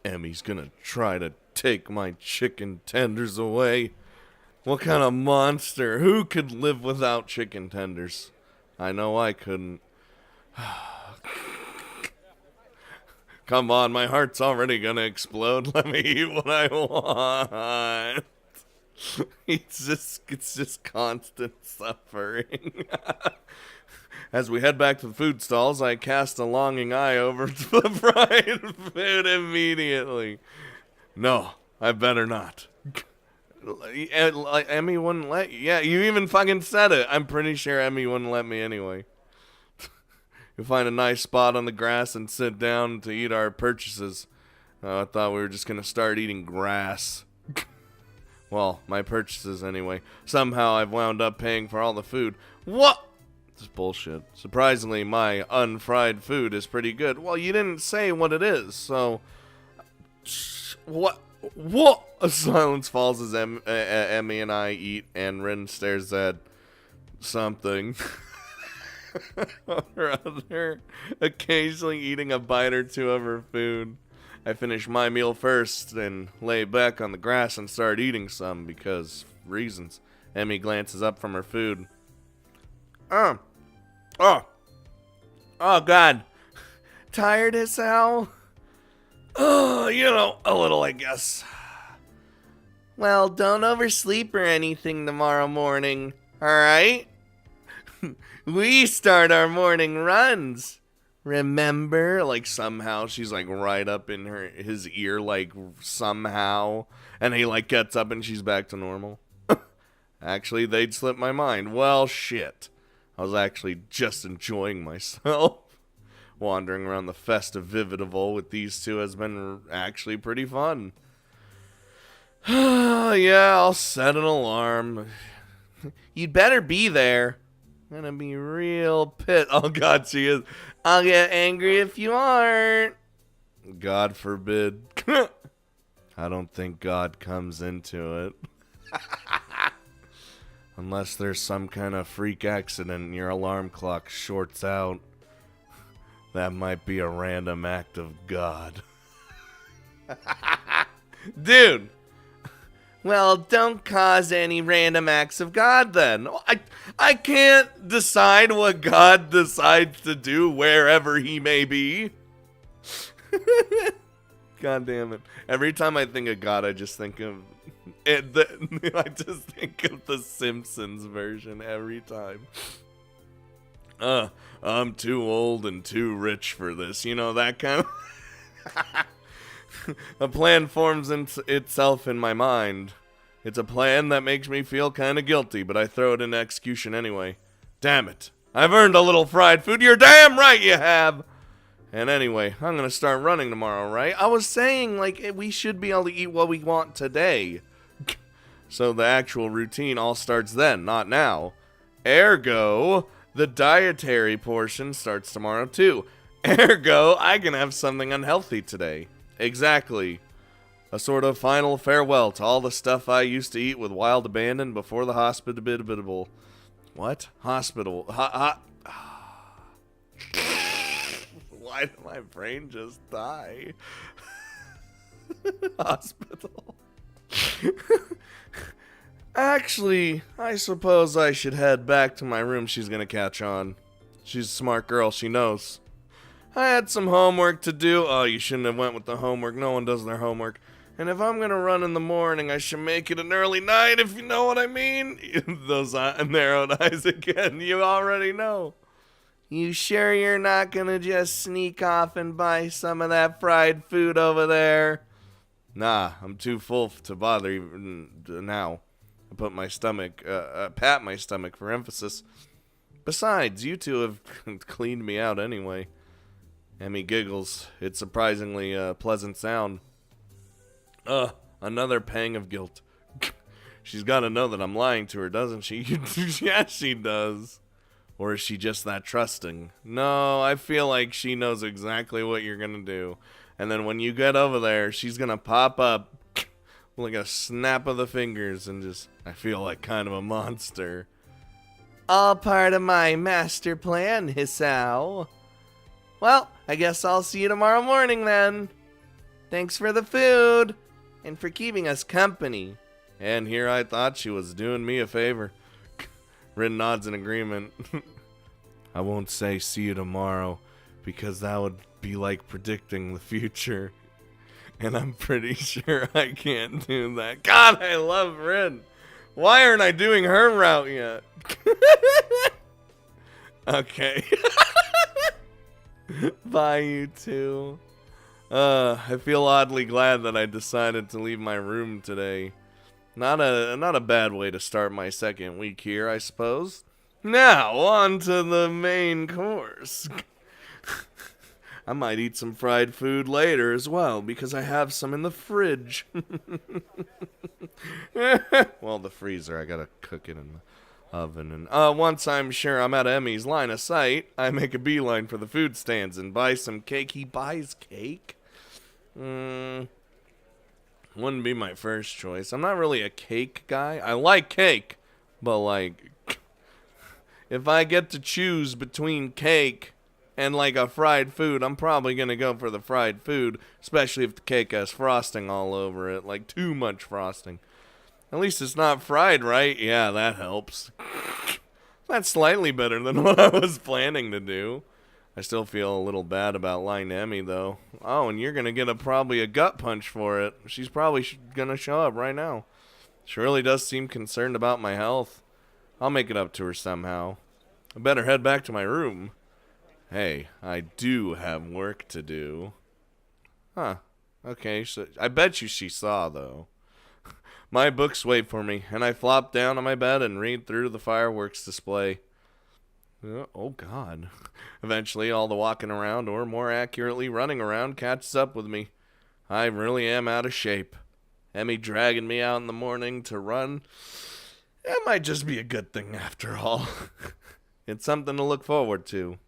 Emmy's gonna try to take my chicken tenders away. What kind of monster? Who could live without chicken tenders? I know I couldn't. Come on, my heart's already gonna explode. Let me eat what I want. It's just constant suffering. As we head back to the food stalls, I cast a longing eye over to the fried food immediately. No, I better not. Emmy wouldn't let you. Yeah, you even fucking said it. I'm pretty sure Emmy wouldn't let me anyway. You'll find a nice spot on the grass and sit down to eat our purchases. I thought we were just gonna start eating grass. Well, my purchases anyway. Somehow I've wound up paying for all the food. What? This is bullshit. Surprisingly, my unfried food is pretty good. Well, you didn't say what it is, so... What? What? A silence falls as Emmy and I eat, and Rin stares at something or other, occasionally eating a bite or two of her food. I finish my meal first and lay back on the grass and start eating some because reasons. Emmy glances up from her food. Oh God. Tired as hell? Oh, a little, I guess. Well, don't oversleep or anything tomorrow morning, alright? We start our morning runs. Remember? Like, somehow she's, like, right up in his ear, like, somehow. And he, like, gets up and she's back to normal. Actually, they'd slipped my mind. Well, shit. I was actually just enjoying myself. Wandering around the festive Vividival with these two has been actually pretty fun. Yeah, I'll set an alarm. You'd better be there. I'm gonna be real pissed. Oh God, she is. I'll get angry if you aren't. God forbid. I don't think God comes into it. Unless there's some kind of freak accident and your alarm clock shorts out. That might be a random act of God. Dude! Well, don't cause any random acts of God then. I can't decide what God decides to do wherever he may be. God damn it. Every time I think of God, I just think of it. I just think of the Simpsons version every time. I'm too old and too rich for this. You know, that kind of... A plan forms itself in my mind. It's a plan that makes me feel kind of guilty, but I throw it into execution anyway. Damn it. I've earned a little fried food. You're damn right you have. And anyway, I'm going to start running tomorrow, right? I was saying, like, we should be able to eat what we want today. So the actual routine all starts then, not now. Ergo... the dietary portion starts tomorrow, too. Ergo, I can have something unhealthy today. Exactly. A sort of final farewell to all the stuff I used to eat with wild abandon before the hospitable. What? Hospital. Why did my brain just die? Hospital. Actually, I suppose I should head back to my room. She's gonna catch on. She's a smart girl, she knows. I had some homework to do. Oh, you shouldn't have went with the homework. No one does their homework. And if I'm gonna run in the morning, I should make it an early night, if you know what I mean. Those narrowed eyes again, you already know. You sure you're not gonna just sneak off and buy some of that fried food over there? Nah, I'm too full to bother even now. I put my stomach, pat my stomach for emphasis. Besides, you two have cleaned me out anyway. Emmy giggles. It's surprisingly a pleasant sound. Another pang of guilt. She's got to know that I'm lying to her, doesn't she? Yeah, she does. Or is she just that trusting? No, I feel like she knows exactly what you're gonna do. And then when you get over there, she's gonna pop up like a snap of the fingers and just, I feel like kind of a monster. All part of my master plan, Hisao. Well, I guess I'll see you tomorrow morning then. Thanks for the food, and for keeping us company. And here I thought she was doing me a favor. Rin nods in agreement. I won't say see you tomorrow, because that would be like predicting the future. And I'm pretty sure I can't do that. God, I love Rin. Why aren't I doing her route yet? Okay. Bye, you two. I feel oddly glad that I decided to leave my room today. Not a bad way to start my second week here, I suppose. Now, on to the main course. I might eat some fried food later as well, because I have some in the fridge. Well, the freezer, I gotta cook it in the oven. And once I'm sure I'm at Emmy's line of sight, I make a beeline for the food stands and buy some cake. He buys cake? Wouldn't be my first choice. I'm not really a cake guy. I like cake, but like, if I get to choose between cake and like a fried food, I'm probably gonna go for the fried food, especially if the cake has frosting all over it, like too much frosting. At least it's not fried, right? Yeah, that helps. That's slightly better than what I was planning to do. I still feel a little bad about lying to Emmy, though. Oh, and you're gonna get probably a gut punch for it. She's probably gonna show up right now. She really does seem concerned about my health. I'll make it up to her somehow. I better head back to my room. Hey, I do have work to do. Huh. Okay, so I bet you she saw, though. My books wait for me, and I flop down on my bed and read through the fireworks display. Oh, God. Eventually, all the walking around, or more accurately, running around, catches up with me. I really am out of shape. Emmy dragging me out in the morning to run. That might just be a good thing after all. It's something to look forward to.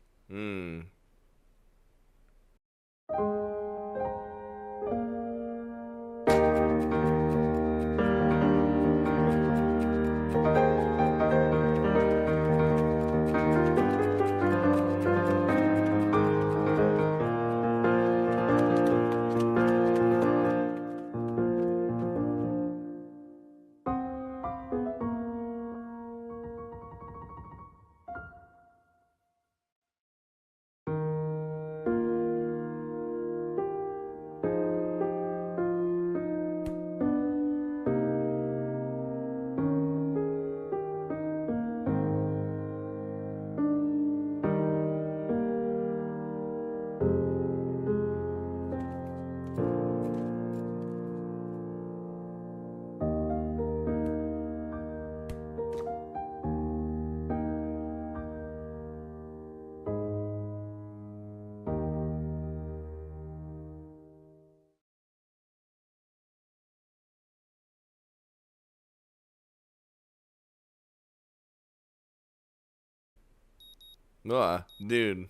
Dude.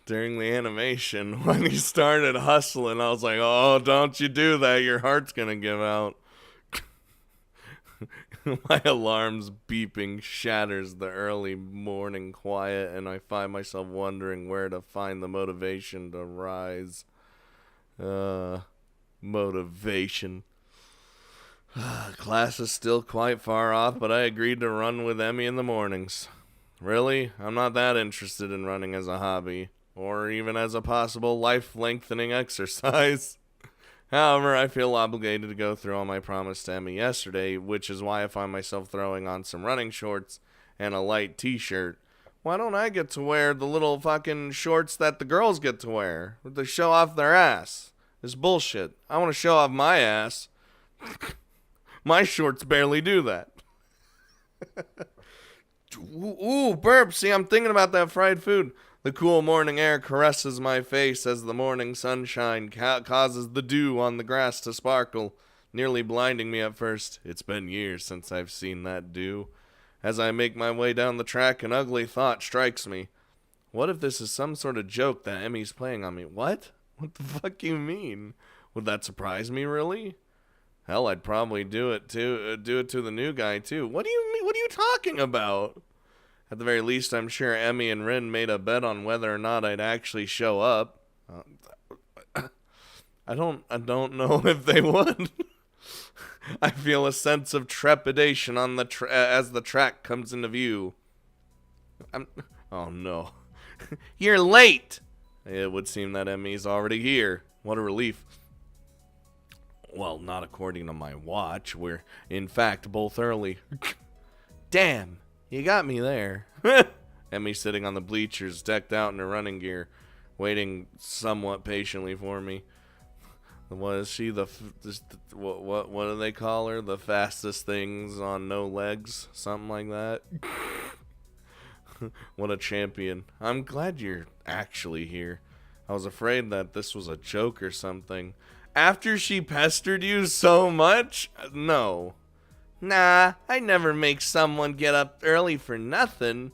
During the animation, when he started hustling, I was like, oh, don't you do that. Your heart's gonna give out. My alarm's beeping shatters the early morning quiet, and I find myself wondering where to find the motivation to rise. Motivation. Class is still quite far off, but I agreed to run with Emmy in the mornings. Really? I'm not that interested in running as a hobby, or even as a possible life-lengthening exercise. However, I feel obligated to go through all my promise to Emmy yesterday, which is why I find myself throwing on some running shorts and a light t-shirt. Why don't I get to wear the little fucking shorts that the girls get to wear? To show off their ass. It's bullshit. I want to show off my ass. My shorts barely do that. Ooh, burp. See, I'm thinking about that fried food. The cool morning air caresses my face as the morning sunshine causes the dew on the grass to sparkle, nearly blinding me at first. It's been years since I've seen that dew. As I make my way down the track, an ugly thought strikes me. What if this is some sort of joke that Emmy's playing on me? What? What the fuck you mean? Would that surprise me, really? Hell, I'd probably do it to the new guy, too. What do you mean? What are you talking about? At the very least, I'm sure Emmy and Rin made a bet on whether or not I'd actually show up. I don't know if they would. I feel a sense of trepidation on the as the track comes into view. Oh no. You're late! It would seem that Emmy's already here. What a relief. Well, not according to my watch. We're, in fact, both early. Damn, you got me there. Emmy sitting on the bleachers, decked out in her running gear, waiting somewhat patiently for me. Was she what do they call her? The fastest things on no legs? Something like that. What a champion. I'm glad you're actually here. I was afraid that this was a joke or something. After she pestered you so much? No. Nah, I never make someone get up early for nothing.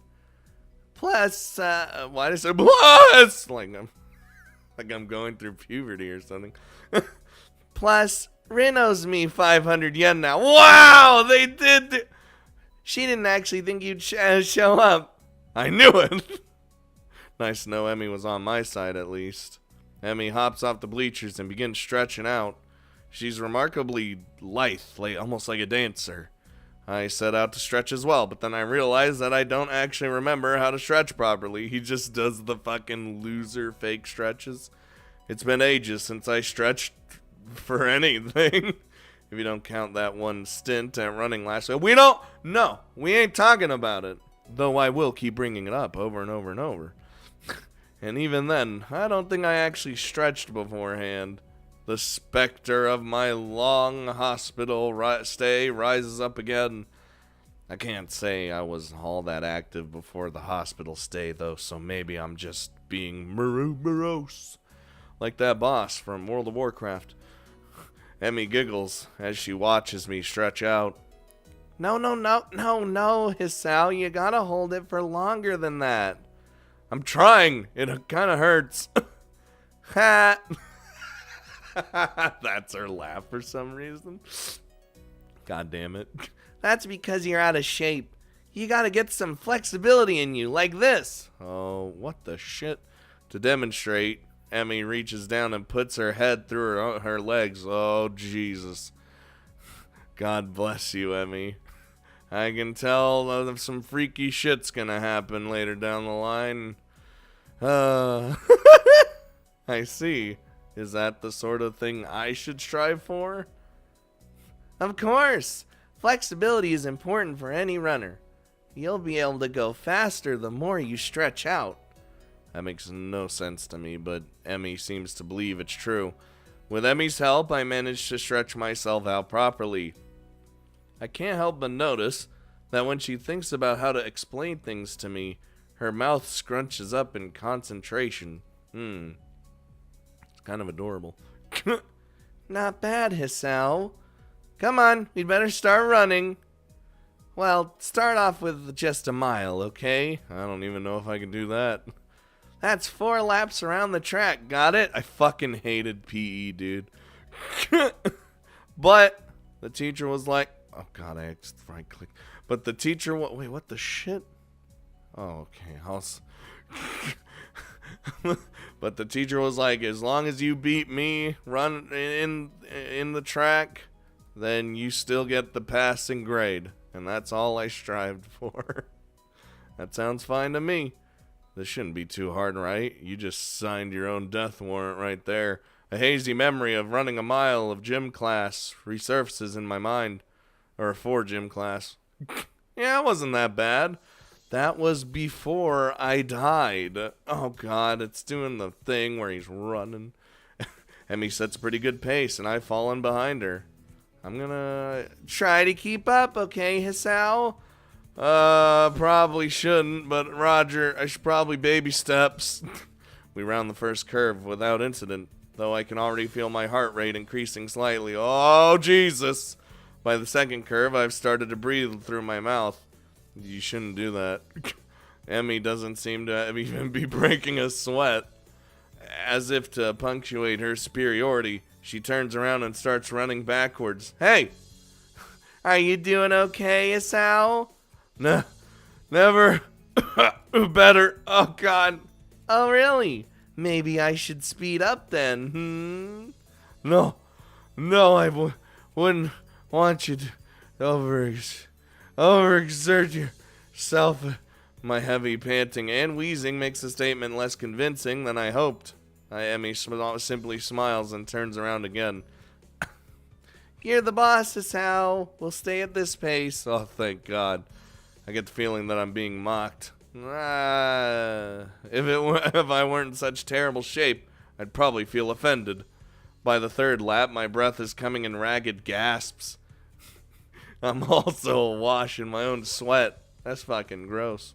Plus, why did I say plus? Like I'm going through puberty or something. Plus, Rin owes me 500 yen now. Wow, they did. She didn't actually think you'd show up. I knew it. Nice to know Emmy was on my side at least. Emmy hops off the bleachers and begins stretching out. She's remarkably lithe, almost like a dancer. I set out to stretch as well, but then I realized that I don't actually remember how to stretch properly. He just does the fucking loser fake stretches. It's been ages since I stretched for anything. If you don't count that one stint at running last week. We ain't talking about it. Though I will keep bringing it up over and over and over. And even then, I don't think I actually stretched beforehand. The specter of my long hospital stay rises up again. I can't say I was all that active before the hospital stay, though, so maybe I'm just being morose. Like that boss from World of Warcraft. Emmy giggles as she watches me stretch out. No, Hisao, you gotta hold it for longer than that. I'm trying. It kind of hurts. Ha! That's her laugh for some reason. God damn it. That's because you're out of shape. You gotta get some flexibility in you, like this. Oh, what the shit? To demonstrate, Emmy reaches down and puts her head through her legs. Oh, Jesus. God bless you, Emmy. I can tell that some freaky shit's gonna happen later down the line. I see. Is that the sort of thing I should strive for? Of course. Flexibility is important for any runner. You'll be able to go faster the more you stretch out. That makes no sense to me, but Emmy seems to believe it's true. With Emmy's help, I managed to stretch myself out properly. I can't help but notice that when she thinks about how to explain things to me, her mouth scrunches up in concentration. It's kind of adorable. Not bad, Hisao. Come on, we'd better start running. Well, start off with just a mile, okay? I don't even know if I can do that. That's 4 laps around the track, got it? I fucking hated PE, dude. But the teacher was like, oh god, I just right click. But the teacher, wait, what the shit? Oh, okay, but the teacher was like, as long as you beat me, run in the track, then you still get the passing grade. And that's all I strived for. That sounds fine to me. This shouldn't be too hard, right? You just signed your own death warrant right there. A hazy memory of running a mile of gym class resurfaces in my mind. Or for gym class. Yeah, it wasn't that bad. That was before I died. Oh god, it's doing the thing where he's running. Emmy sets a pretty good pace, and I've fallen behind her. I'm gonna try to keep up, okay, Hisao? Probably shouldn't, but Roger, I should probably baby steps. We round the first curve without incident, though I can already feel my heart rate increasing slightly. Oh, Jesus! By the second curve, I've started to breathe through my mouth. You shouldn't do that. Emmy doesn't seem to even be breaking a sweat. As if to punctuate her superiority, she turns around and starts running backwards. Hey! Are you doing okay, Isao? Nah, never better. Oh, God. Oh, really? Maybe I should speed up then, No, I wouldn't want you to overexert yourself. My heavy panting and wheezing makes the statement less convincing than I hoped. Emmy simply smiles and turns around again. You're the boss, Sal. We'll stay at this pace. Oh, thank God. I get the feeling that I'm being mocked. If I weren't in such terrible shape, I'd probably feel offended. By the third lap, my breath is coming in ragged gasps. I'm also awash in my own sweat. That's fucking gross.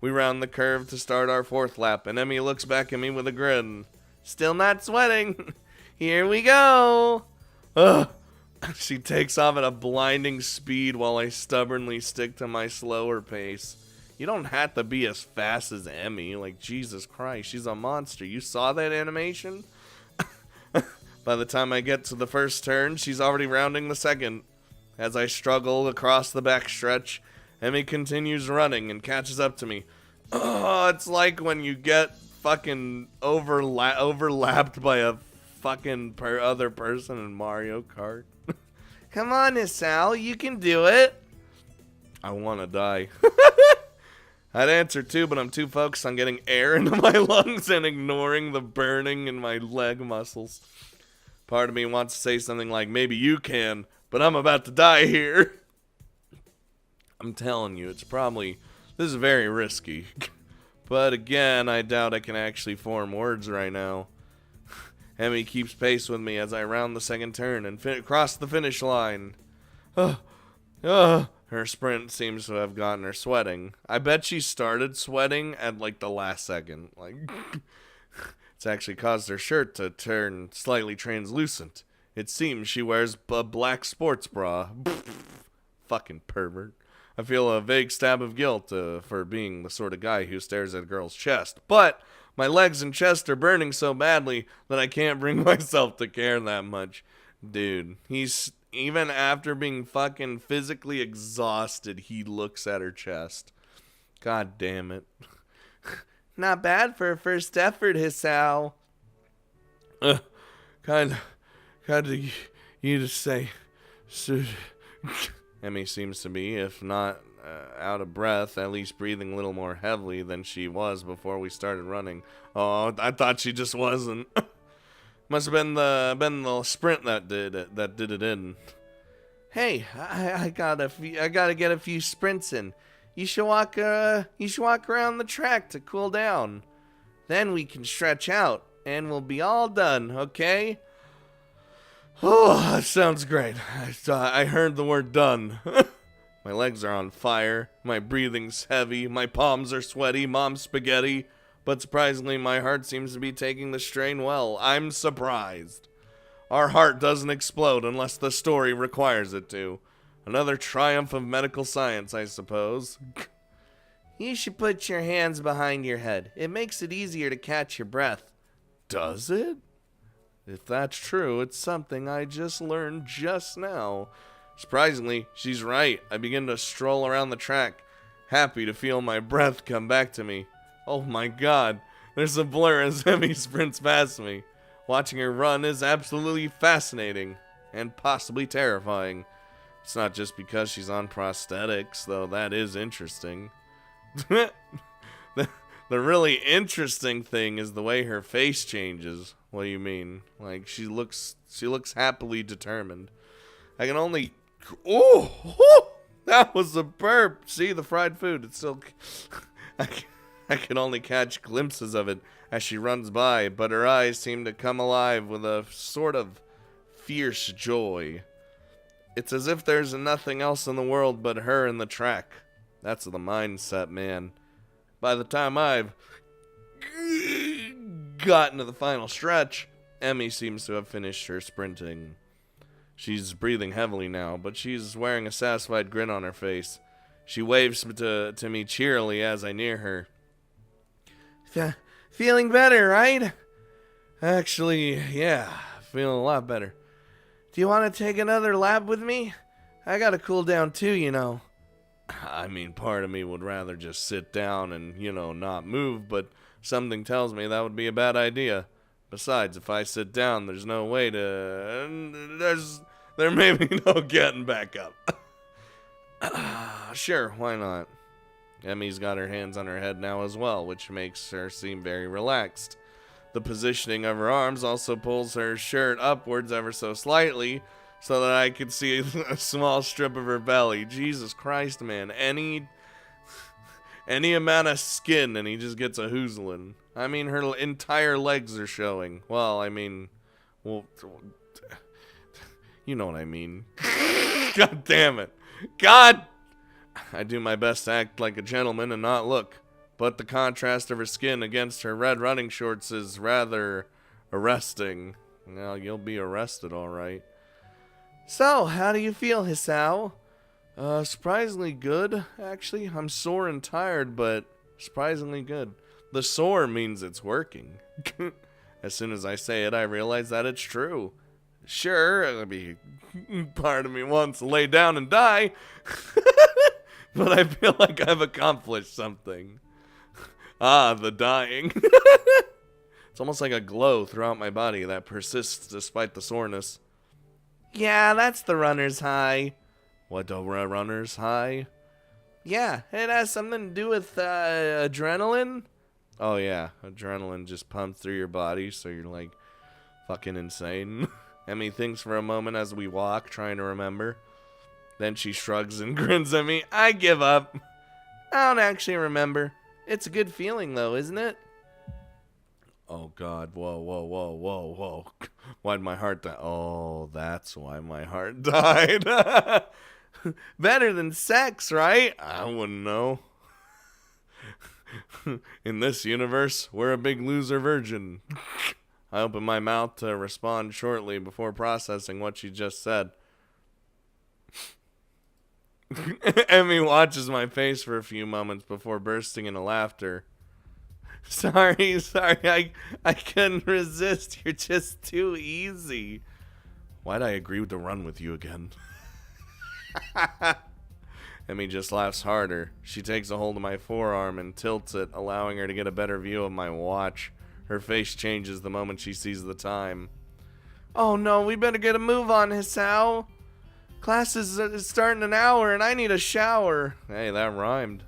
We round the curve to start our fourth lap, and Emmy looks back at me with a grin. Still not sweating. Here we go. Ugh. She takes off at a blinding speed while I stubbornly stick to my slower pace. You don't have to be as fast as Emmy. Like, Jesus Christ, she's a monster. You saw that animation? By the time I get to the first turn, she's already rounding the second. As I struggle across the backstretch, Emmy continues running and catches up to me. Oh, it's like when you get fucking overlapped by a fucking other person in Mario Kart. Come on, Sal, you can do it. I want to die. I'd answer too, but I'm too focused on getting air into my lungs and ignoring the burning in my leg muscles. Part of me wants to say something like, maybe you can, but I'm about to die here. I'm telling you, this is very risky. But again, I doubt I can actually form words right now. Emmy keeps pace with me as I round the second turn and cross the finish line. Her sprint seems to have gotten her sweating. I bet she started sweating at like the last second. Like, it's actually caused her shirt to turn slightly translucent. It seems she wears a black sports bra. Fucking pervert. I feel a vague stab of guilt for being the sort of guy who stares at a girl's chest. But my legs and chest are burning so badly that I can't bring myself to care that much. Dude, even after being fucking physically exhausted, he looks at her chest. God damn it. Not bad for a first effort, Hisao. Kind of you to say. Emmy seems to be, if not out of breath, at least breathing a little more heavily than she was before we started running. Oh, I thought she just wasn't. Must have been the sprint that did it in. Hey, I gotta get a few sprints in. You should walk around the track to cool down. Then we can stretch out, and we'll be all done, okay? Oh, that sounds great. I heard the word done. My legs are on fire, my breathing's heavy, my palms are sweaty, mom's spaghetti, but surprisingly my heart seems to be taking the strain well. I'm surprised. Our heart doesn't explode unless the story requires it to. Another triumph of medical science, I suppose. You should put your hands behind your head. It makes it easier to catch your breath. Does it? If that's true, it's something I just learned just now. Surprisingly, she's right. I begin to stroll around the track, happy to feel my breath come back to me. Oh my God, there's a blur as Emmy sprints past me. Watching her run is absolutely fascinating, and possibly terrifying. It's not just because she's on prosthetics, though that is interesting. The really interesting thing is the way her face changes. What do you mean? Like, she looks happily determined. I can only... Oh! That was a burp! See, the fried food, it's still... I can only catch glimpses of it as she runs by, but her eyes seem to come alive with a sort of fierce joy. It's as if there's nothing else in the world but her and the track. That's the mindset, man. By the time I've gotten to the final stretch, Emmy seems to have finished her sprinting. She's breathing heavily now, but she's wearing a satisfied grin on her face. She waves to me cheerily as I near her. Feeling better, right? Actually, yeah, feeling a lot better. Do you want to take another lap with me? I gotta cool down too, you know. I mean, part of me would rather just sit down and, not move, but something tells me that would be a bad idea. Besides, if I sit down, there's no way there may be no getting back up. Sure, why not? Emmy's got her hands on her head now as well, which makes her seem very relaxed. The positioning of her arms also pulls her shirt upwards ever so slightly, so that I could see a small strip of her belly. Jesus Christ, man. Any amount of skin and he just gets a hoozlin'. I mean, her entire legs are showing. Well, I mean, well, you know what I mean. God damn it. God! I do my best to act like a gentleman and not look, but the contrast of her skin against her red running shorts is rather arresting. Well, you'll be arrested, alright. So, how do you feel, Hisao? Surprisingly good, actually. I'm sore and tired, but surprisingly good. The sore means it's working. As soon as I say it, I realize that it's true. Sure, I mean, part of me wants to lay down and die, but I feel like I've accomplished something. Ah, the dying. It's almost like a glow throughout my body that persists despite the soreness. Yeah, that's the runner's high. What, the runner's high? Yeah, it has something to do with adrenaline. Oh yeah, adrenaline just pumps through your body, so you're like fucking insane. Emmy thinks for a moment as we walk, trying to remember. Then she shrugs and grins at me. I give up. I don't actually remember. It's a good feeling though, isn't it? Oh God, whoa, whoa, whoa, whoa, whoa. Why'd my heart die? Oh, that's why my heart died. Better than sex, right? I wouldn't know. In this universe, we're a big loser virgin. I open my mouth to respond shortly before processing what she just said. Emmy watches my face for a few moments before bursting into laughter. Sorry, I couldn't resist. You're just too easy. Why'd I agree to run with you again? Emmy just laughs harder. She takes a hold of my forearm and tilts it, allowing her to get a better view of my watch. Her face changes the moment she sees the time. Oh no, we better get a move on, Hisao. Class is starting an hour and I need a shower. Hey, that rhymed.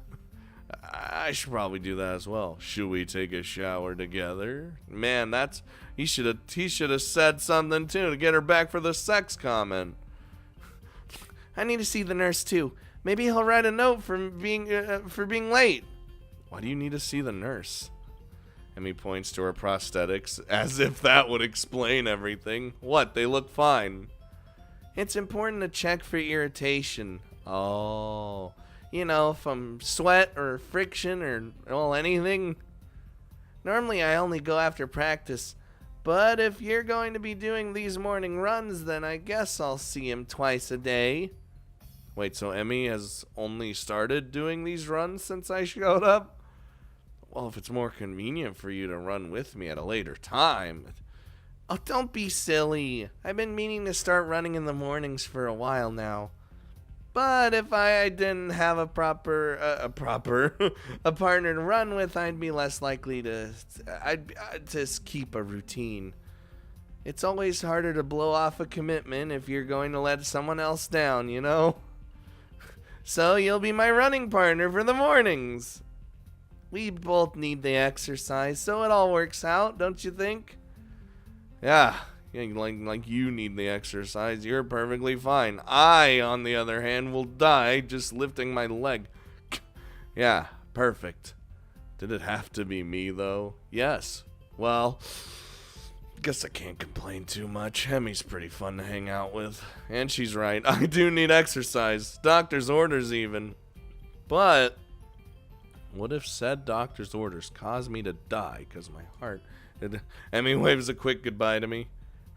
I should probably do that as well. Should we take a shower together? Man, he should have said something too to get her back for the sex comment. I need to see the nurse too. Maybe he'll write a note for being late. Why do you need to see the nurse? Emmy points to her prosthetics as if that would explain everything. What? They look fine. It's important to check for irritation. Oh, you know, from sweat or friction or, well, anything. Normally I only go after practice, but if you're going to be doing these morning runs, then I guess I'll see him twice a day. Wait, so Emmy has only started doing these runs since I showed up? Well, if it's more convenient for you to run with me at a later time. Oh, don't be silly. I've been meaning to start running in the mornings for a while now. But if I didn't have a partner to run with, I'd be less likely to I'd just keep a routine. It's always harder to blow off a commitment if you're going to let someone else down, you know? So you'll be my running partner for the mornings. We both need the exercise, so it all works out, don't you think? Yeah, like you need the exercise. You're perfectly fine. I, on the other hand, will die just lifting my leg. Yeah, perfect. Did it have to be me, though? Yes. Well, guess I can't complain too much. Emmy's pretty fun to hang out with. And she's right. I do need exercise. Doctor's orders, even. But what if said doctor's orders cause me to die because my heart... Emmy waves a quick goodbye to me.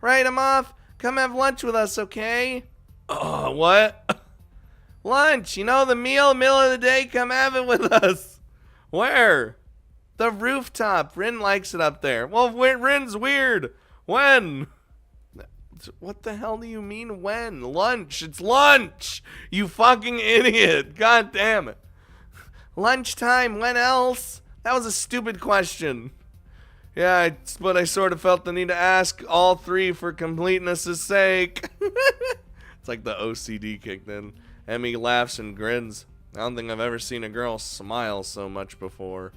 Right, I'm off. Come have lunch with us, okay? Oh, what? Lunch, you know, the middle of the day, come have it with us. Where? The rooftop. Rin likes it up there. Well, Rin's weird. When? What the hell do you mean when? Lunch. It's lunch. You fucking idiot. God damn it. Lunchtime. When else? That was a stupid question. Yeah, but I sort of felt the need to ask all three for completeness' sake. It's like the OCD kicked in. Emmy laughs and grins. I don't think I've ever seen a girl smile so much before.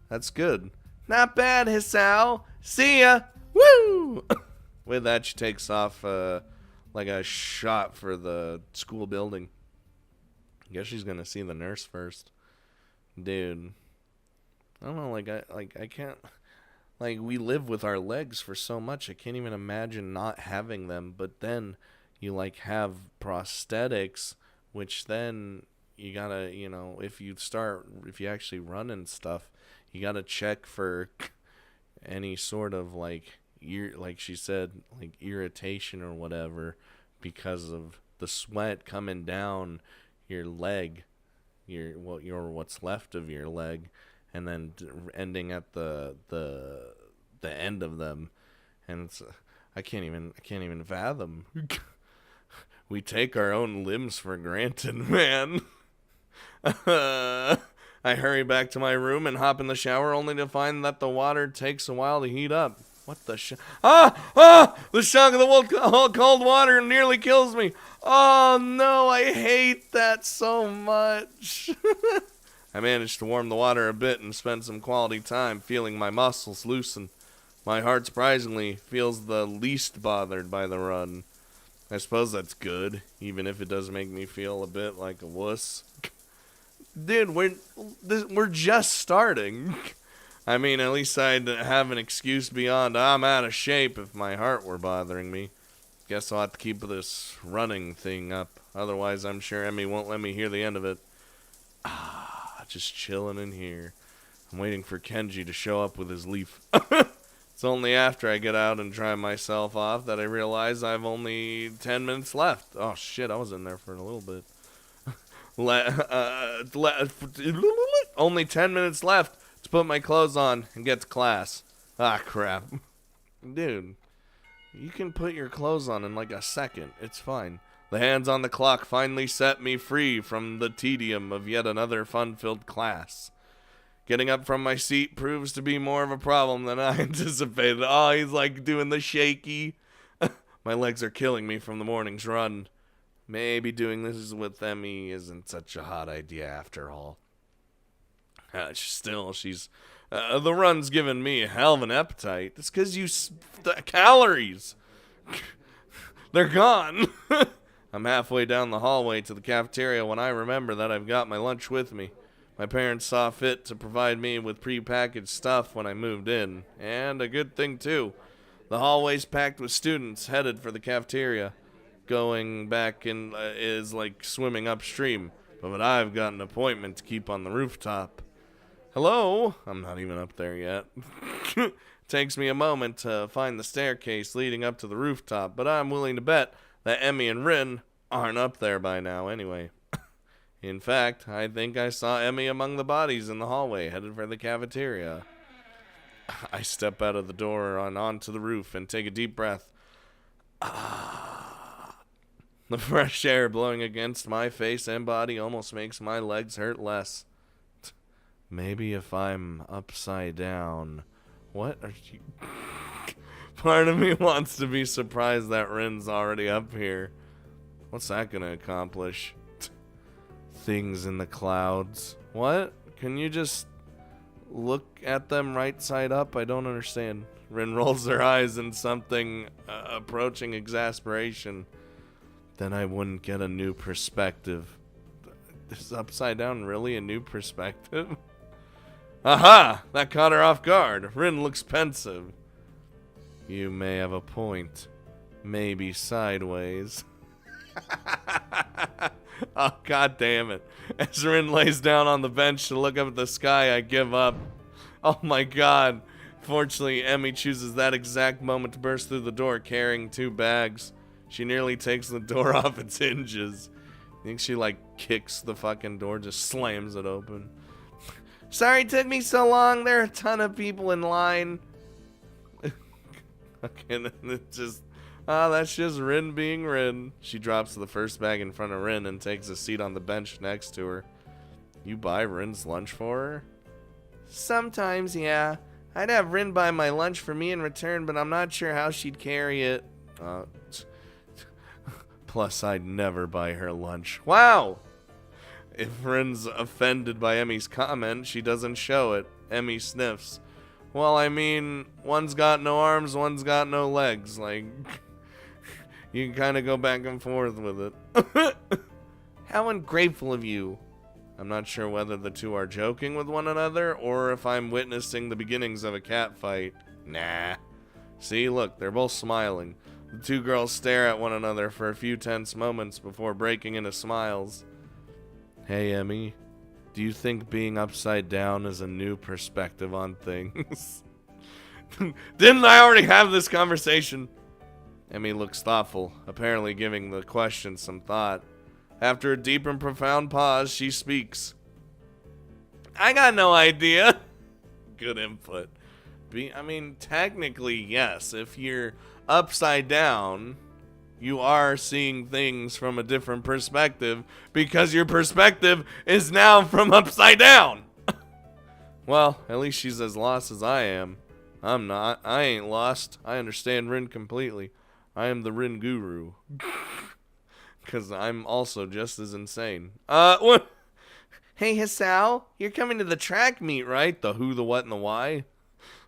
That's good. Not bad, Hisao. See ya. Woo! With that, she takes off like a shot for the school building. I guess she's gonna see the nurse first. Dude. I don't know, I can't... Like, we live with our legs for so much, I can't even imagine not having them. But then you, like, have prosthetics, which then you gotta, you know, if you actually run and stuff, you gotta check for any sort of, like she said, like, irritation or whatever because of the sweat coming down your leg, what's left of your leg, and then ending at the end of them, and it's I can't even fathom. We take our own limbs for granted, man. I hurry back to my room and hop in the shower, only to find that the water takes a while to heat up. What the shit? The shock of the cold water nearly kills me. Oh no, I hate that so much. I managed to warm the water a bit and spend some quality time feeling my muscles loosen. My heart surprisingly feels the least bothered by the run. I suppose that's good, even if it does make me feel a bit like a wuss. Dude, we're just starting. I mean, at least I'd have an excuse beyond I'm out of shape if my heart were bothering me. Guess I'll have to keep this running thing up. Otherwise, I'm sure Emmy won't let me hear the end of it. Just chilling in here. I'm waiting for Kenji to show up with his leaf. It's only after I get out and dry myself off that I realize I've only 10 minutes left. Oh shit, I was in there for a little bit. Only 10 minutes left to put my clothes on and get to class. Ah, crap. Dude, you can put your clothes on in like a second. It's fine. The hands on the clock finally set me free from the tedium of yet another fun-filled class. Getting up from my seat proves to be more of a problem than I anticipated. Oh, he's like doing the shaky. My legs are killing me from the morning's run. Maybe doing this with Emmy isn't such a hot idea after all. She's... the run's given me a hell of an appetite. It's because the calories. They're gone. I'm halfway down the hallway to the cafeteria when I remember that I've got my lunch with me. My parents saw fit to provide me with prepackaged stuff when I moved in. And a good thing, too. The hallway's packed with students headed for the cafeteria. Going back in is like swimming upstream. But I've got an appointment to keep on the rooftop. Hello? I'm not even up there yet. Takes me a moment to find the staircase leading up to the rooftop, but I'm willing to bet that Emmy and Rin aren't up there by now anyway. In fact, I think I saw Emmy among the bodies in the hallway, headed for the cafeteria. I step out of the door and onto the roof and take a deep breath. The fresh air blowing against my face and body almost makes my legs hurt less. Maybe if I'm upside down... What are you... Part of me wants to be surprised that Rin's already up here. What's that gonna accomplish? Things in the clouds. What? Can you just look at them right side up? I don't understand. Rin rolls her eyes in something approaching exasperation. Then I wouldn't get a new perspective. Is upside down really a new perspective? Aha! That caught her off guard. Rin looks pensive. You may have a point. Maybe sideways. Oh, god damn it. As Rin lays down on the bench to look up at the sky, I give up. Oh my god. Fortunately, Emmy chooses that exact moment to burst through the door carrying 2 bags. She nearly takes the door off its hinges. I think she, like, kicks the fucking door, just slams it open. Sorry it took me so long. There are a ton of people in line. Okay, then it's just... that's just Rin being Rin. She drops the first bag in front of Rin and takes a seat on the bench next to her. You buy Rin's lunch for her? Sometimes, yeah. I'd have Rin buy my lunch for me in return, but I'm not sure how she'd carry it. Plus, I'd never buy her lunch. Wow! If Rin's offended by Emmy's comment, she doesn't show it. Emmy sniffs. Well, I mean, one's got no arms, one's got no legs. Like, you can kind of go back and forth with it. How ungrateful of you. I'm not sure whether the two are joking with one another or if I'm witnessing the beginnings of a cat fight. Nah. See, look, they're both smiling. The two girls stare at one another for a few tense moments before breaking into smiles. Hey, Emmy, do you think being upside down is a new perspective on things? Didn't I already have this conversation? Emmy looks thoughtful, apparently giving the question some thought. After a deep and profound pause, she speaks. I got no idea. Good input. I mean, technically, yes. If you're upside down, you are seeing things from a different perspective because your perspective is now from upside down. Well, at least she's as lost as I am. I'm not. I ain't lost. I understand Rin completely. I am the Rin guru. Because I'm also just as insane. What? Hey, Hisao, you're coming to the track meet, right? The who, the what, and the why?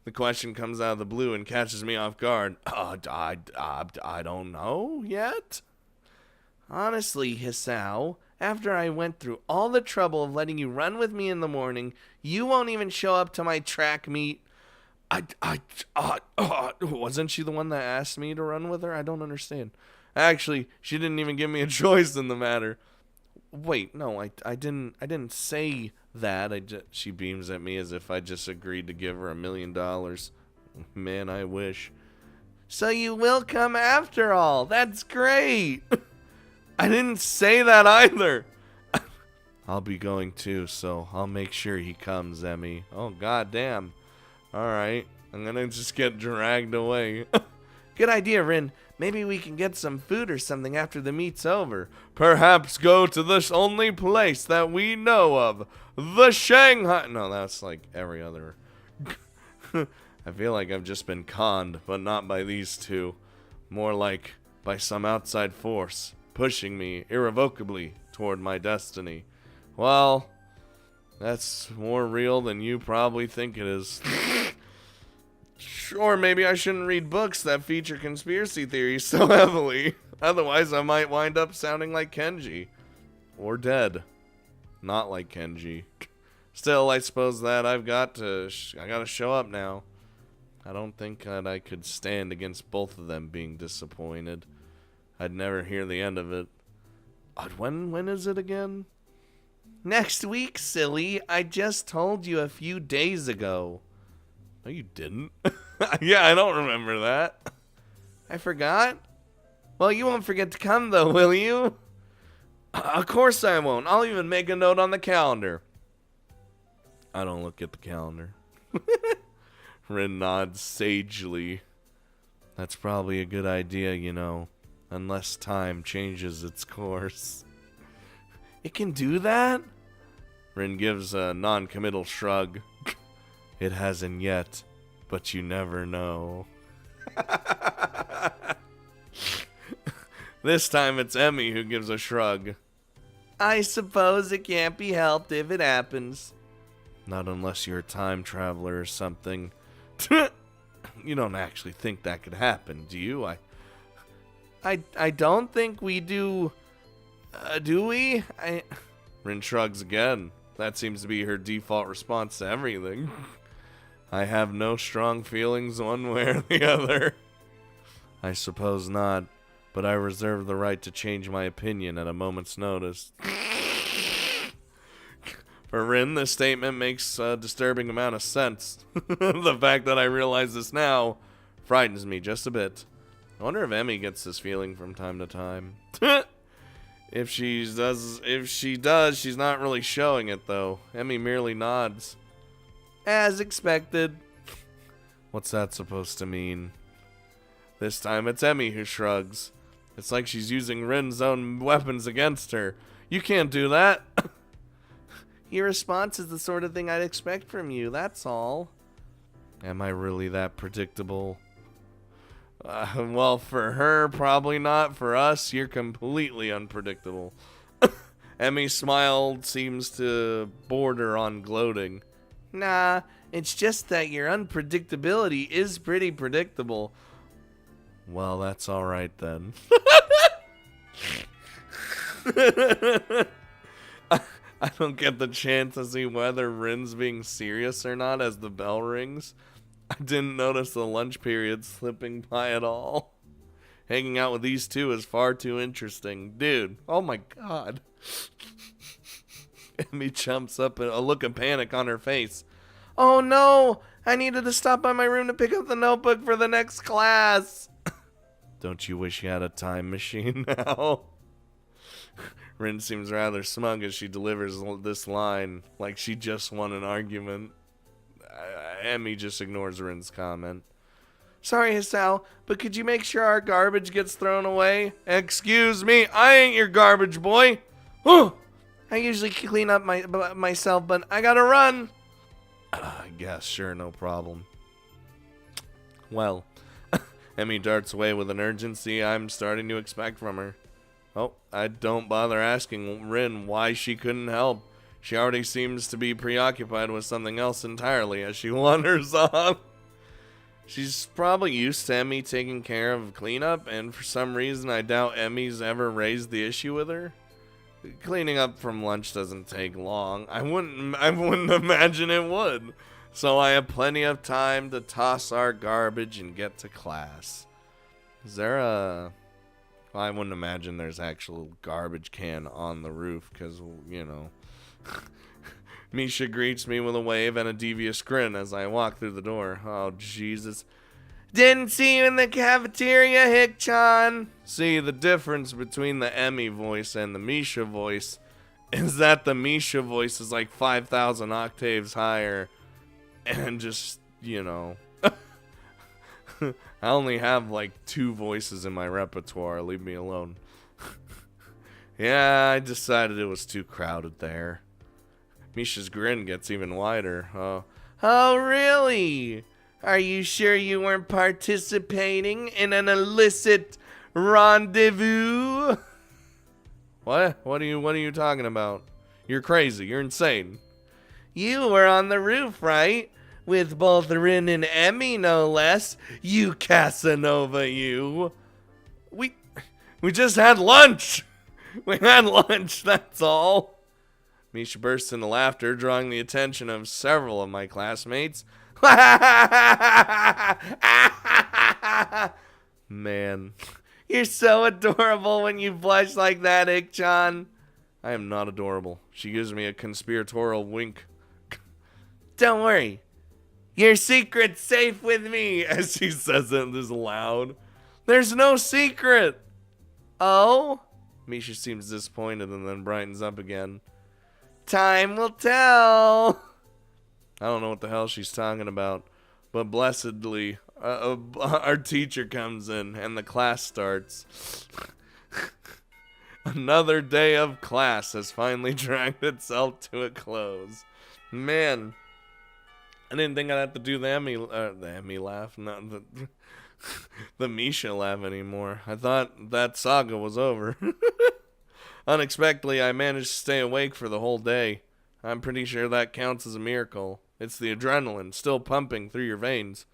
The question comes out of the blue and catches me off guard. I don't know yet. Honestly, Hisao, after I went through all the trouble of letting you run with me in the morning, you won't even show up to my track meet. Wasn't she the one that asked me to run with her? I don't understand. Actually, she didn't even give me a choice in the matter. Wait, no, I didn't say that. She beams at me as if I just agreed to give her $1 million. Man, I wish. So you will come after all. That's great. I didn't say that either. I'll be going too, so I'll make sure he comes, Emmy. Oh, goddamn. All right, I'm gonna just get dragged away. Good idea, Rin. Maybe we can get some food or something after the meet's over. Perhaps go to this only place that we know of. The Shanghai... No, that's like every other... I feel like I've just been conned, but not by these two. More like by some outside force, pushing me irrevocably toward my destiny. Well, that's more real than you probably think it is. Sure, maybe I shouldn't read books that feature conspiracy theories so heavily. Otherwise, I might wind up sounding like Kenji. Or dead. Not like Kenji. Still, I suppose that I gotta show up now. I don't think that I could stand against both of them being disappointed. I'd never hear the end of it. When is it again? Next week, silly. I just told you a few days ago. No, you didn't. Yeah, I don't remember that. I forgot? Well, you won't forget to come, though, will you? Of course I won't. I'll even make a note on the calendar. I don't look at the calendar. Rin nods sagely. That's probably a good idea, you know. Unless time changes its course. It can do that? Rin gives a non-committal shrug. It hasn't yet, but you never know. This time it's Emmy who gives a shrug. I suppose it can't be helped if it happens. Not unless you're a time traveler or something. You don't actually think that could happen, do you? I don't think we do. Do we? Rin shrugs again. That seems to be her default response to everything. I have no strong feelings one way or the other. I suppose not, but I reserve the right to change my opinion at a moment's notice. For Rin, this statement makes a disturbing amount of sense. The fact that I realize this now frightens me just a bit. I wonder if Emmy gets this feeling from time to time. If she does, she's not really showing it, though. Emmy merely nods. As expected. What's that supposed to mean? This time it's Emmy who shrugs. It's like she's using Rin's own weapons against her. You can't do that. Your response is the sort of thing I'd expect from you, that's all. Am I really that predictable? Well, for her, probably not. For us, you're completely unpredictable. Emmy's smile seems to border on gloating. Nah, it's just that your unpredictability is pretty predictable. Well, that's alright then. I don't get the chance to see whether Rin's being serious or not as the bell rings. I didn't notice the lunch period slipping by at all. Hanging out with these two is far too interesting. Dude, oh my god. Emmy jumps up, a look of panic on her face. Oh no! I needed to stop by my room to pick up the notebook for the next class. Don't you wish you had a time machine now? Rin seems rather smug as she delivers this line, like she just won an argument. Emmy just ignores Rin's comment. Sorry, Hisao, but could you make sure our garbage gets thrown away? Excuse me, I ain't your garbage boy. I usually clean up myself, but I gotta run. I guess, sure, no problem. Well, Emmy darts away with an urgency I'm starting to expect from her. Oh, I don't bother asking Rin why she couldn't help. She already seems to be preoccupied with something else entirely as she wanders off. She's probably used to Emmy taking care of cleanup, and for some reason I doubt Emmy's ever raised the issue with her. Cleaning up from lunch doesn't take long. I wouldn't imagine it would. So I have plenty of time to toss our garbage and get to class. Is there a... Well, I wouldn't imagine there's actual garbage can on the roof, because, you know... Misha greets me with a wave and a devious grin as I walk through the door. Oh, Jesus. Didn't see you in the cafeteria, Hick-chan. See, the difference between the Emmy voice and the Misha voice is that the Misha voice is like 5,000 octaves higher. And just, you know... I only have like 2 voices in my repertoire. Leave me alone. Yeah, I decided it was too crowded there. Misha's grin gets even wider. Oh, really? Are you sure you weren't participating in an illicit rendezvous? What? What are you talking about? You're crazy. You're insane. You were on the roof, right? With both Rin and Emmy, no less. You Casanova, you. We just had lunch. We had lunch, that's all. Misha bursts into laughter, drawing the attention of several of my classmates. Man, you're so adorable when you blush like that, Ik-chan. I am not adorable. She gives me a conspiratorial wink. Don't worry. Your secret's safe with me, as she says it this loud. There's no secret. Oh? Misha seems disappointed and then brightens up again. Time will tell. I don't know what the hell she's talking about, but blessedly, our teacher comes in and the class starts. Another day of class has finally dragged itself to a close. Man, I didn't think I'd have to do the Emmy laugh, not the Misha laugh anymore. I thought that saga was over. Unexpectedly, I managed to stay awake for the whole day. I'm pretty sure that counts as a miracle. It's the adrenaline still pumping through your veins.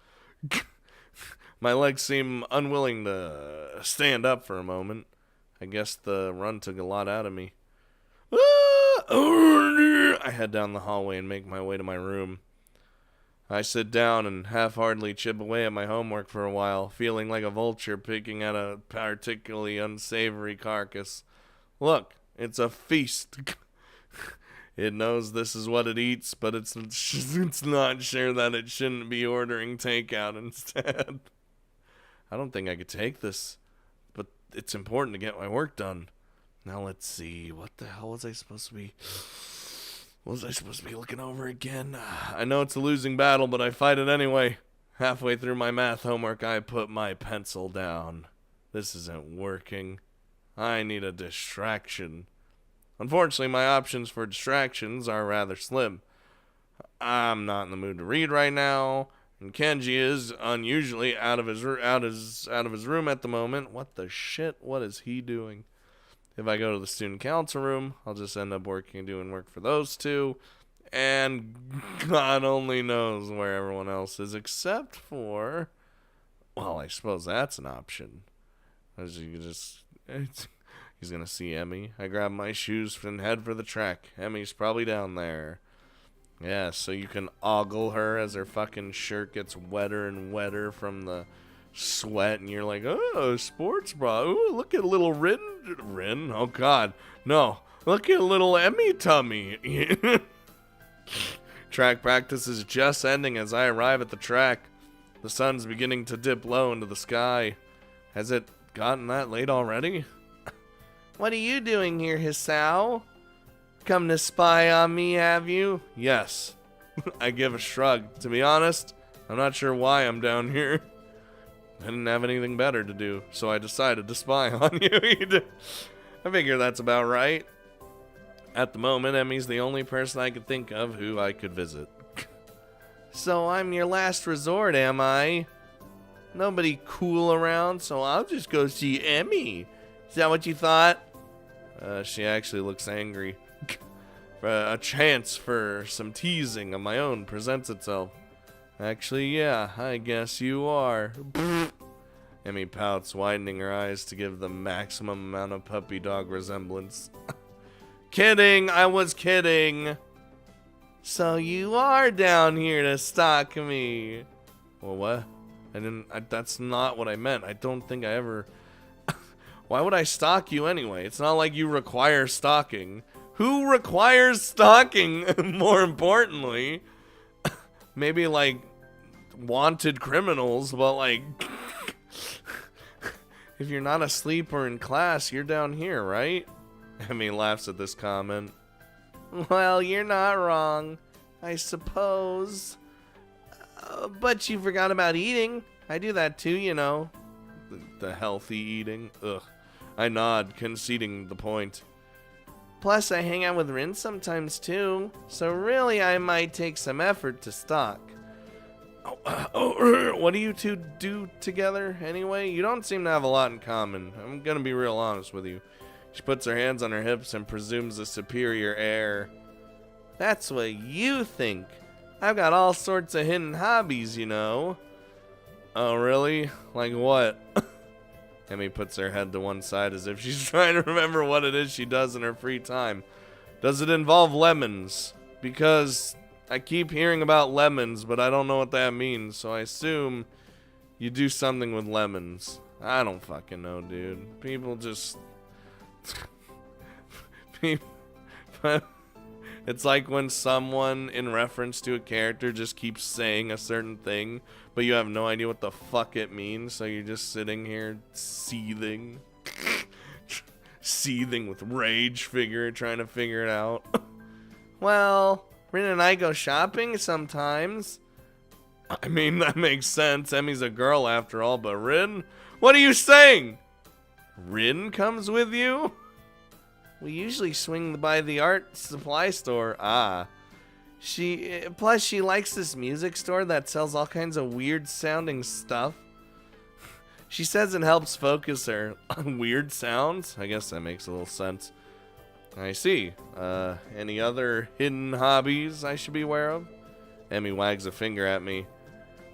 My legs seem unwilling to stand up for a moment. I guess the run took a lot out of me. I head down the hallway and make my way to my room. I sit down and half-heartedly chip away at my homework for a while, feeling like a vulture picking at a particularly unsavory carcass. Look, it's a feast. It knows this is what it eats, but it's not sure that it shouldn't be ordering takeout instead. I don't think I could take this, but it's important to get my work done. Now let's see, what the hell was I supposed to be... What was I supposed to be looking over again? I know it's a losing battle, but I fight it anyway. Halfway through my math homework, I put my pencil down. This isn't working. I need a distraction. Unfortunately, my options for distractions are rather slim. I'm not in the mood to read right now, And Kenji is unusually out of his room at the moment. What the shit? What is he doing? If I go to the student council room, I'll just end up doing work for those two. And God only knows where everyone else is, except for, well, I suppose that's an option. As you just, he's gonna see Emmy. I grab my shoes and head for the track. Emmy's probably down there. Yeah, so you can ogle her as her fucking shirt gets wetter and wetter from the sweat, and you're like, oh, sports bra. Ooh, look at a little Rin. Oh God, no. Look at a little Emmy tummy. Track practice is just ending as I arrive at the track. The sun's beginning to dip low into the sky. Has it gotten that late already? What are you doing here, Hisao? Come to spy on me, have you? Yes. I give a shrug. To be honest, I'm not sure why I'm down here. I didn't have anything better to do, so I decided to spy on you. I figure that's about right. At the moment, Emmy's the only person I could think of who I could visit. So I'm your last resort, am I? Nobody cool around, so I'll just go see Emmy. Is that what you thought? She actually looks angry. A chance for some teasing of my own presents itself. Actually, yeah, I guess you are. Emmy pouts, widening her eyes to give the maximum amount of puppy dog resemblance. Kidding, I was kidding. So you are down here to stalk me. Well, what? That's not what I meant. I don't think I ever... Why would I stalk you anyway? It's not like you require stalking. Who requires stalking, more importantly? Maybe, like, wanted criminals, but, like... If you're not asleep or in class, you're down here, right? Emmy laughs at this comment. Well, you're not wrong, I suppose. But you forgot about eating. I do that too, you know. The healthy eating. Ugh. I nod, conceding the point. Plus, I hang out with Rin sometimes too. So really, I might take some effort to stalk. What do you two do together anyway? You don't seem to have a lot in common. I'm gonna be real honest with you. She puts her hands on her hips and presumes a superior air. That's what you think. I've got all sorts of hidden hobbies, you know. Oh, really? Like what? Emmy puts her head to one side as if she's trying to remember what it is she does in her free time. Does it involve lemons? Because I keep hearing about lemons, but I don't know what that means, so I assume you do something with lemons. I don't fucking know, dude. People just... It's like when someone, in reference to a character, just keeps saying a certain thing, but you have no idea what the fuck it means, so you're just sitting here seething. Seething with rage, trying to figure it out. Well, Rin and I go shopping sometimes. I mean, that makes sense. Emmy's a girl after all, but Rin? What are you saying? Rin comes with you? We usually swing by the art supply store. Plus she likes this music store that sells all kinds of weird sounding stuff. She says it helps focus her on weird sounds. I guess that makes a little sense. I see. Any other hidden hobbies I should be aware of? Emmy wags a finger at me.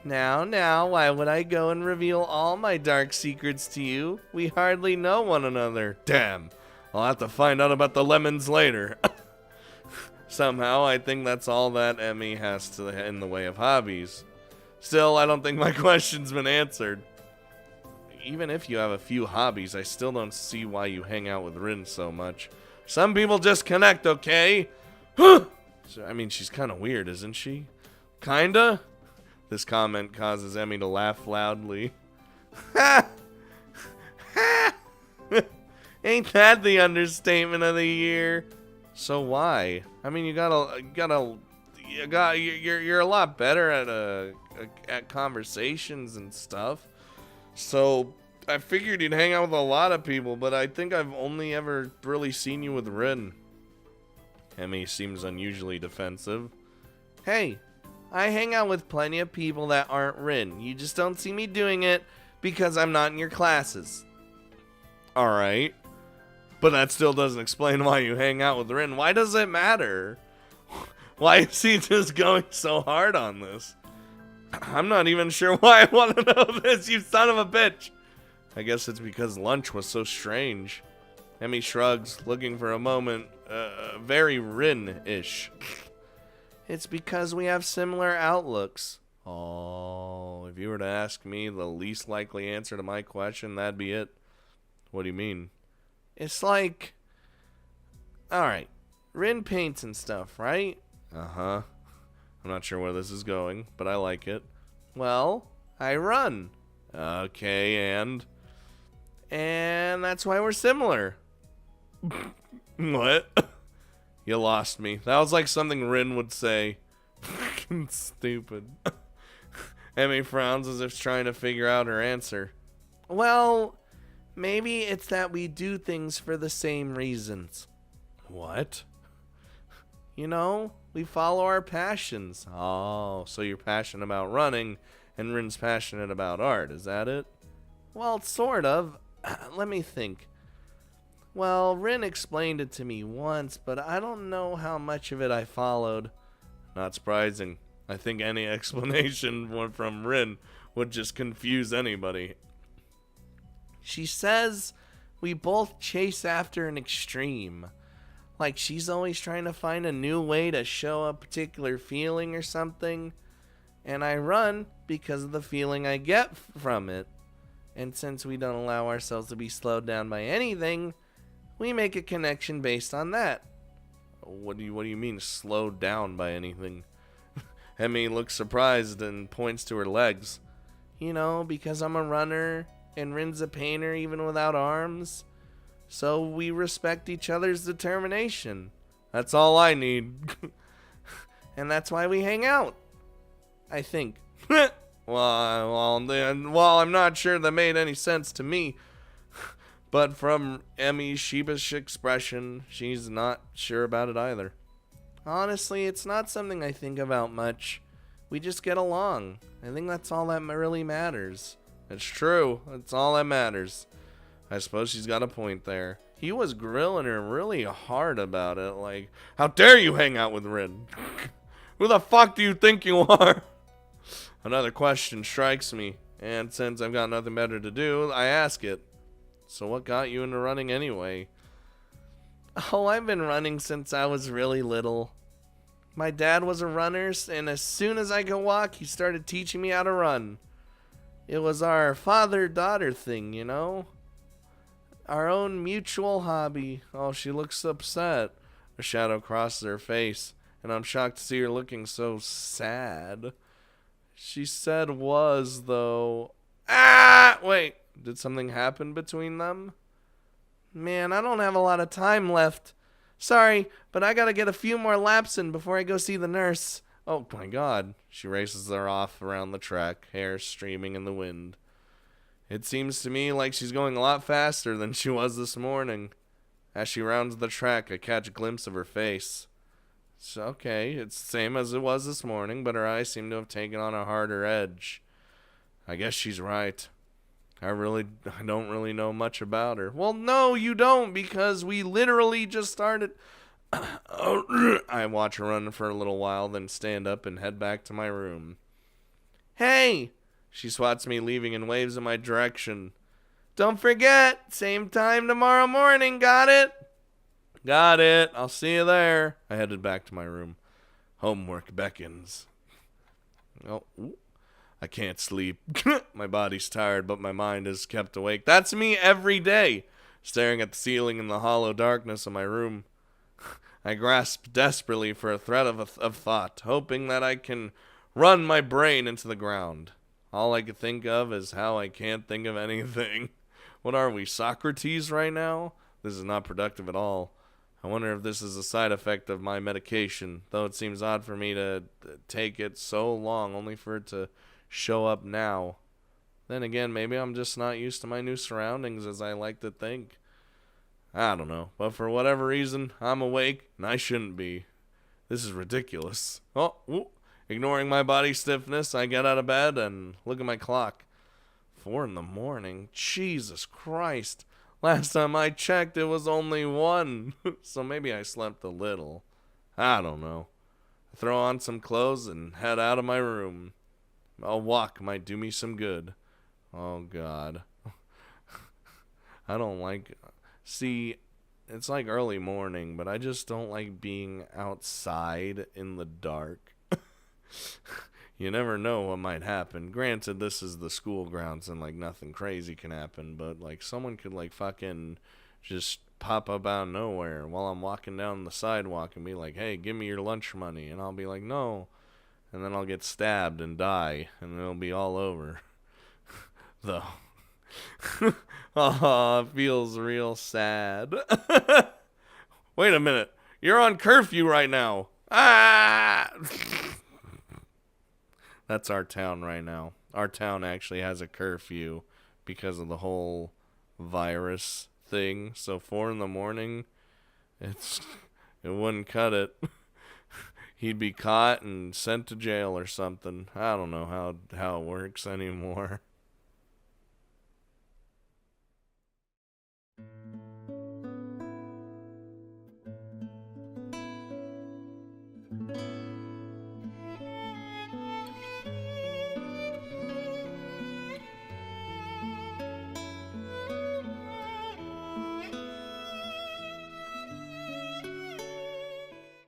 Now, why would I go and reveal all my dark secrets to you? We hardly know one another. Damn. I'll have to find out about the lemons later. Somehow, I think that's all that Emmy has to in the way of hobbies. Still, I don't think my question's been answered. Even if you have a few hobbies, I still don't see why you hang out with Rin so much. Some people just connect, okay? So, I mean, she's kind of weird, isn't she? Kinda? This comment causes Emmy to laugh loudly. Ha! Ha! Ain't that the understatement of the year? So why? I mean, you're a lot better at conversations and stuff. So I figured you'd hang out with a lot of people, but I think I've only ever really seen you with Rin. Emmy seems unusually defensive. Hey, I hang out with plenty of people that aren't Rin. You just don't see me doing it because I'm not in your classes. Alright. But that still doesn't explain why you hang out with Rin. Why does it matter? Why is he just going so hard on this? I'm not even sure why I want to know this, you son of a bitch. I guess it's because lunch was so strange. Emmy shrugs, looking for a moment, very Rin-ish. It's because we have similar outlooks. Oh, if you were to ask me the least likely answer to my question, that'd be it. What do you mean? It's like... Alright, Rin paints and stuff, right? Uh-huh. I'm not sure where this is going, but I like it. Well, I run. Okay, and that's why we're similar. What? You lost me. That was like something Rin would say. Fucking stupid. Emmy frowns as if trying to figure out her answer. Well, maybe it's that we do things for the same reasons. What? You know, we follow our passions. Oh, so you're passionate about running, and Rin's passionate about art, is that it? Well, sort of. Let me think. Well, Rin explained it to me once, but I don't know how much of it I followed. Not surprising. I think any explanation from Rin would just confuse anybody. She says we both chase after an extreme. Like she's always trying to find a new way to show a particular feeling or something. And I run because of the feeling I get from it. And since we don't allow ourselves to be slowed down by anything, we make a connection based on that. What do you mean slowed down by anything? Emmy looks surprised and points to her legs. You know, because I'm a runner and Rin's a painter even without arms. So we respect each other's determination. That's all I need. And that's why we hang out. I think. Well, I'm not sure that made any sense to me. But from Emmy's sheepish expression, she's not sure about it either. Honestly, it's not something I think about much. We just get along. I think that's all that really matters. It's true. That's all that matters. I suppose she's got a point there. He was grilling her really hard about it. Like, how dare you hang out with Rin? Who the fuck do you think you are? Another question strikes me. And since I've got nothing better to do, I ask it. So what got you into running anyway? Oh, I've been running since I was really little. My dad was a runner, and as soon as I could walk, he started teaching me how to run. It was our father-daughter thing, you know? Our own mutual hobby. Oh, she looks upset. A shadow crosses her face, and I'm shocked to see her looking so sad. She said was, though. Ah! Wait. Did something happen between them? Man, I don't have a lot of time left. Sorry, but I gotta get a few more laps in before I go see the nurse. Oh my god. She races her off around the track, hair streaming in the wind. It seems to me like she's going a lot faster than she was this morning. As she rounds the track, I catch a glimpse of her face. It's okay, it's the same as it was this morning, but her eyes seem to have taken on a harder edge. I guess she's right. I don't really know much about her. Well, no, you don't, because we literally just started. I watch her run for a little while, then stand up and head back to my room. Hey! She swats me leaving and waves in my direction. Don't forget, same time tomorrow morning, got it? Got it. I'll see you there. I headed back to my room. Homework beckons. Oh, I can't sleep. My body's tired, but my mind is kept awake. That's me every day, staring at the ceiling in the hollow darkness of my room. I grasp desperately for a thread of thought, hoping that I can run my brain into the ground. All I can think of is how I can't think of anything. What are we, Socrates right now? This is not productive at all. I wonder if this is a side effect of my medication, though it seems odd for me to take it so long only for it to show up now. Then again, maybe I'm just not used to my new surroundings as I like to think. I don't know, but for whatever reason, I'm awake and I shouldn't be. This is ridiculous. Oh, Ignoring my body stiffness, I get out of bed and look at my clock. 4 in the morning? Jesus Christ. Last time I checked, it was only 1. So maybe I slept a little. I don't know. I throw on some clothes and head out of my room. A walk might do me some good. Oh, God. I don't like... See, it's like early morning, but I just don't like being outside in the dark. You never know what might happen. Granted, this is the school grounds and, like, nothing crazy can happen, but, like, someone could, like, fucking just pop up out of nowhere while I'm walking down the sidewalk and be like, hey, give me your lunch money. And I'll be like, no. And then I'll get stabbed and die, and it'll be all over. Though. Oh, it feels real sad. Wait a minute. You're on curfew right now. Ah! That's our town right now. Our town actually has a curfew because of the whole virus thing. So 4 in the morning, it wouldn't cut it. He'd be caught and sent to jail or something. I don't know how it works anymore.